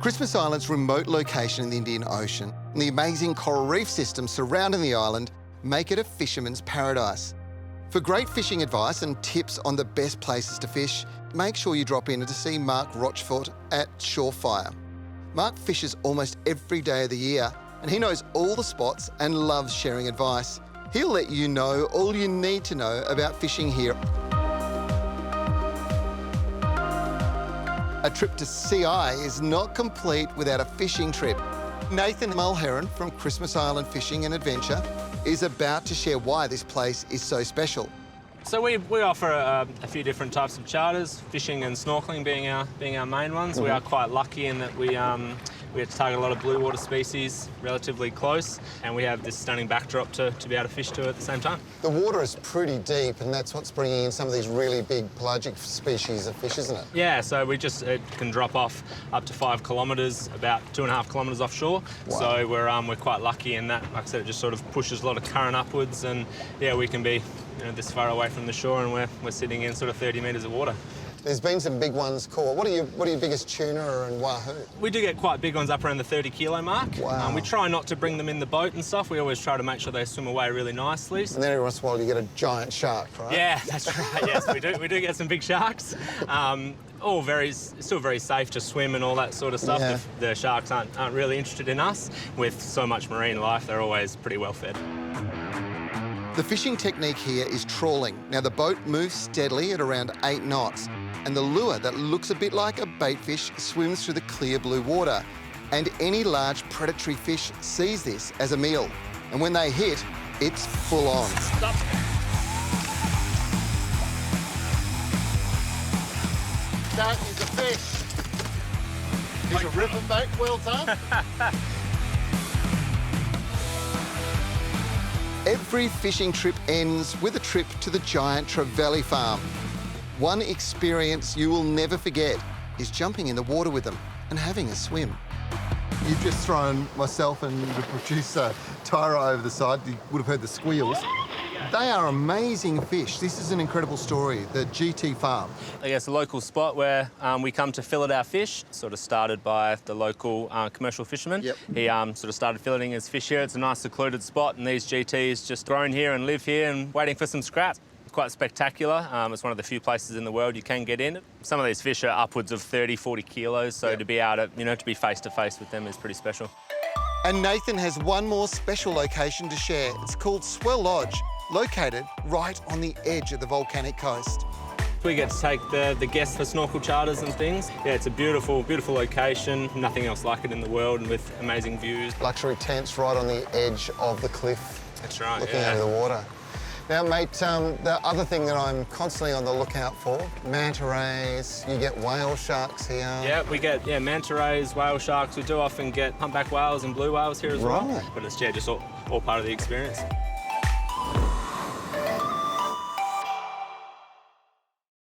Christmas Island's remote location in the Indian Ocean and the amazing coral reef system surrounding the island make it a fisherman's paradise. For great fishing advice and tips on the best places to fish, make sure you drop in to see Mark Rochfort at Shorefire. Mark fishes almost every day of the year and he knows all the spots and loves sharing advice. He'll let you know all you need to know about fishing here. A trip to CI is not complete without a fishing trip. Nathan Mulheron from Christmas Island Fishing and Adventure is about to share why this place is so special. So we offer a few different types of charters, fishing and snorkeling being our main ones. We are quite lucky in that we have to target a lot of blue water species relatively close, and we have this stunning backdrop to be able to fish to at the same time. The water is pretty deep, and that's what's bringing in some of these really big pelagic species of fish, isn't it? Yeah, so it can drop off up to 5 kilometres, about 2.5 kilometres offshore. Wow. So we're quite lucky in that. Like I said, it just sort of pushes a lot of current upwards, and yeah, we can be this far away from the shore, and we're sitting in sort of 30 metres of water. There's been some big ones caught. What are your biggest tuna and wahoo? We do get quite big ones up around the 30 kilo mark. Wow. We try not to bring them in the boat and stuff. We always try to make sure they swim away really nicely. And then every once in a while you get a giant shark, right? Yeah, that's right. Yes, we do. We do get some big sharks. All still very safe to swim and all that sort of stuff. Yeah. The sharks aren't really interested in us. With so much marine life, they're always pretty well fed. The fishing technique here is trawling. Now, the boat moves steadily at around 8 knots, and the lure that looks a bit like a bait fish swims through the clear blue water. And any large predatory fish sees this as a meal. And when they hit, it's full on. Stop. That is a fish. He's a ripper bait, well done. Every fishing trip ends with a trip to the giant Trevally farm. One experience you will never forget is jumping in the water with them and having a swim. You've just thrown myself and the producer, Tyra, over the side. You would have heard the squeals. They are amazing fish. This is an incredible story, the GT farm. I guess a local spot where we come to fillet our fish, sort of started by the local commercial fisherman. Yep. He sort of started filleting his fish here. It's a nice secluded spot, and these GTs just thrown here and live here and waiting for some scraps. It's quite spectacular. It's one of the few places in the world you can get in. Some of these fish are upwards of 30, 40 kilos, so Yep. to be able to, to be face-to-face with them is pretty special. And Nathan has one more special location to share. It's called Swell Lodge, located right on the edge of the volcanic coast. We get to take the guests for snorkel charters and things. Yeah, it's a beautiful, beautiful location. Nothing else like it in the world, and with amazing views. Luxury tents right on the edge of the cliff. That's right, Looking yeah. over the water. Now, mate, the other thing that I'm constantly on the lookout for, manta rays, you get whale sharks here. Yeah, we get manta rays, whale sharks. We do often get humpback whales and blue whales here as well. Right. But it's just all part of the experience.